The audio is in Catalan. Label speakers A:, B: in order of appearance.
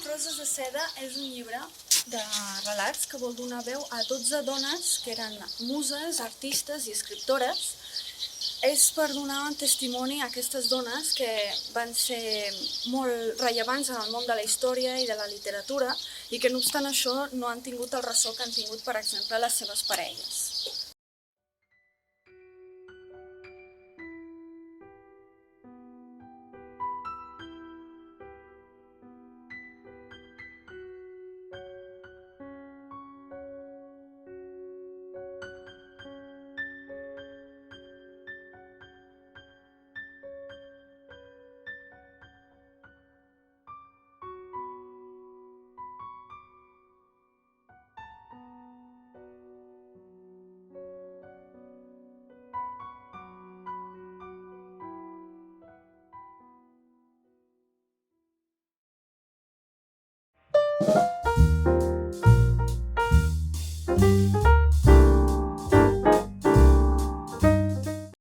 A: Roses de seda és un llibre de relats que vol donar veu a 12 dones que eren muses, artistes i escriptores. És per donar un testimoni a aquestes dones que van ser molt rellevants en el món de la història i de la literatura i que no obstant això no han tingut el ressò que han tingut, per exemple, les seves parelles.